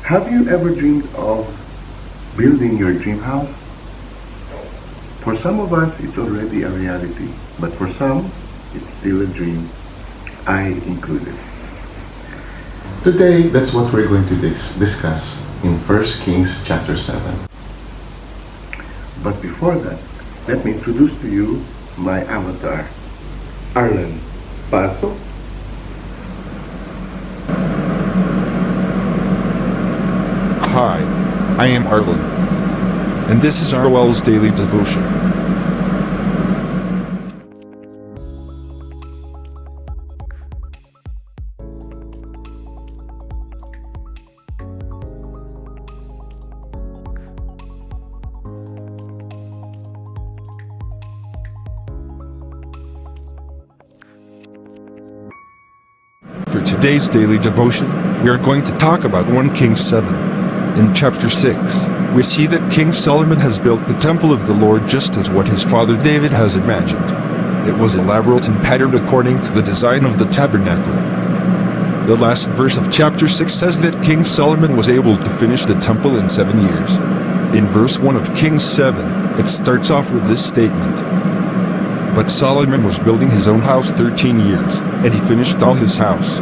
Have you ever dreamed of building your dream house? For some of us, it's already a reality, but for some, it's still a dream, I included. Today, that's what we're going to discuss in 1 Kings chapter 7. But before that, let me introduce to you my avatar, Arlen. Paso. Hi, I am Arlen, and this is Arwell's Daily Devotion. For today's daily devotion, we are going to talk about 1Kings7. In chapter 6, we see that King Solomon has built the temple of the Lord just as what his father David has imagined. It was elaborate and patterned according to the design of the tabernacle. The last verse of chapter 6 says that King Solomon was able to finish the temple in 7 years. In verse 1 of Kings 7, it starts off with this statement. But Solomon was building his own house 13 years, and he finished all his house.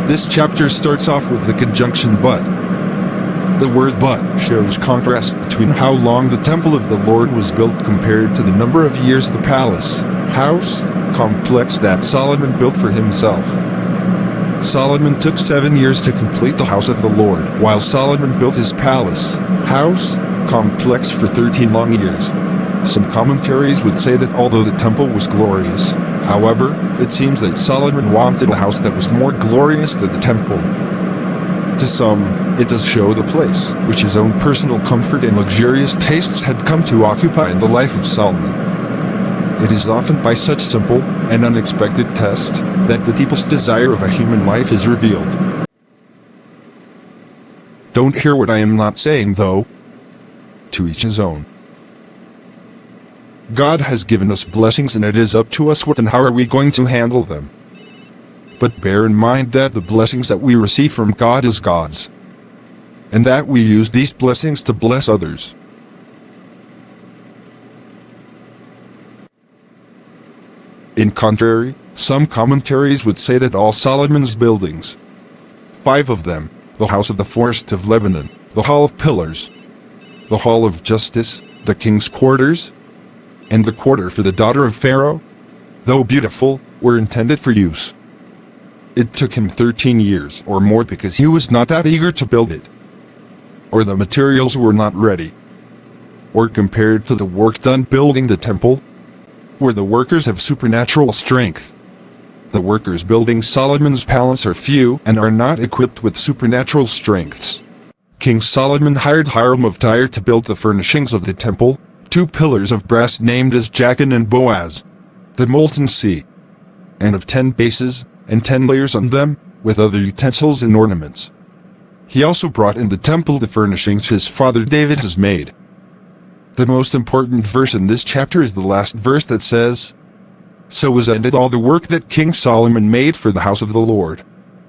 This chapter starts off with the conjunction but. The word but shows contrast between how long the temple of the Lord was built compared to the number of years the palace, house, complex that Solomon built for himself. Solomon took 7 years to complete the house of the Lord, while Solomon built his palace, house, complex for 13 long years. Some commentaries would say that although the temple was glorious, however, it seems that Solomon wanted a house that was more glorious than the temple. To some, it does show the place which his own personal comfort and luxurious tastes had come to occupy in the life of Solomon. It is often by such simple and unexpected test that the deepest desire of a human life is revealed. Don't hear what I am not saying, though. To each his own. God has given us blessings, and it is up to us what and how are we going to handle them. But bear in mind that the blessings that we receive from God is God's, and that we use these blessings to bless others. In contrary, some commentaries would say that all Solomon's buildings, 5 of them, the house of the forest of Lebanon, the hall of pillars, the hall of justice, the king's quarters, and the quarter for the daughter of Pharaoh, though beautiful, were intended for use. It took him 13 years or more because he was not that eager to build it, or the materials were not ready, or compared to the work done building the temple, where the workers have supernatural strength. The workers building Solomon's palace are few and are not equipped with supernatural strengths. King Solomon hired Hiram of Tyre to build the furnishings of the temple, 2 pillars of brass named as Jachin and Boaz, the molten sea, and of 10 bases, and 10 layers on them, with other utensils and ornaments. He also brought in the temple the furnishings his father David has made. The most important verse in this chapter is the last verse that says, "So was ended all the work that King Solomon made for the house of the Lord.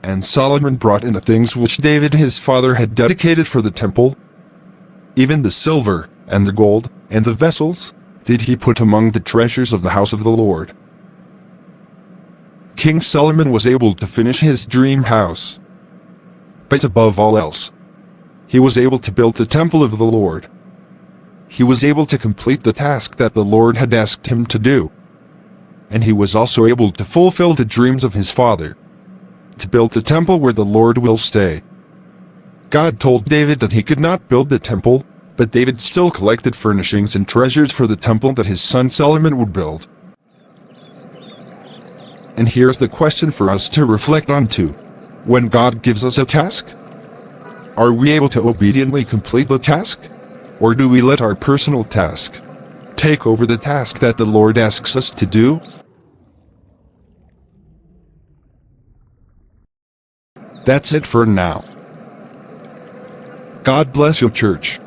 And Solomon brought in the things which David his father had dedicated for the temple, even the silver, and the gold, and the vessels, did he put among the treasures of the house of the Lord." King Solomon was able to finish his dream house. But above all else, he was able to build the temple of the Lord. He was able to complete the task that the Lord had asked him to do. And he was also able to fulfill the dreams of his father, to build the temple where the Lord will stay. God told David that he could not build the temple, but David still collected furnishings and treasures for the temple that his son Solomon would build. And here's the question for us to reflect on too. When God gives us a task, are we able to obediently complete the task? Or do we let our personal task take over the task that the Lord asks us to do? That's it for now. God bless you, church.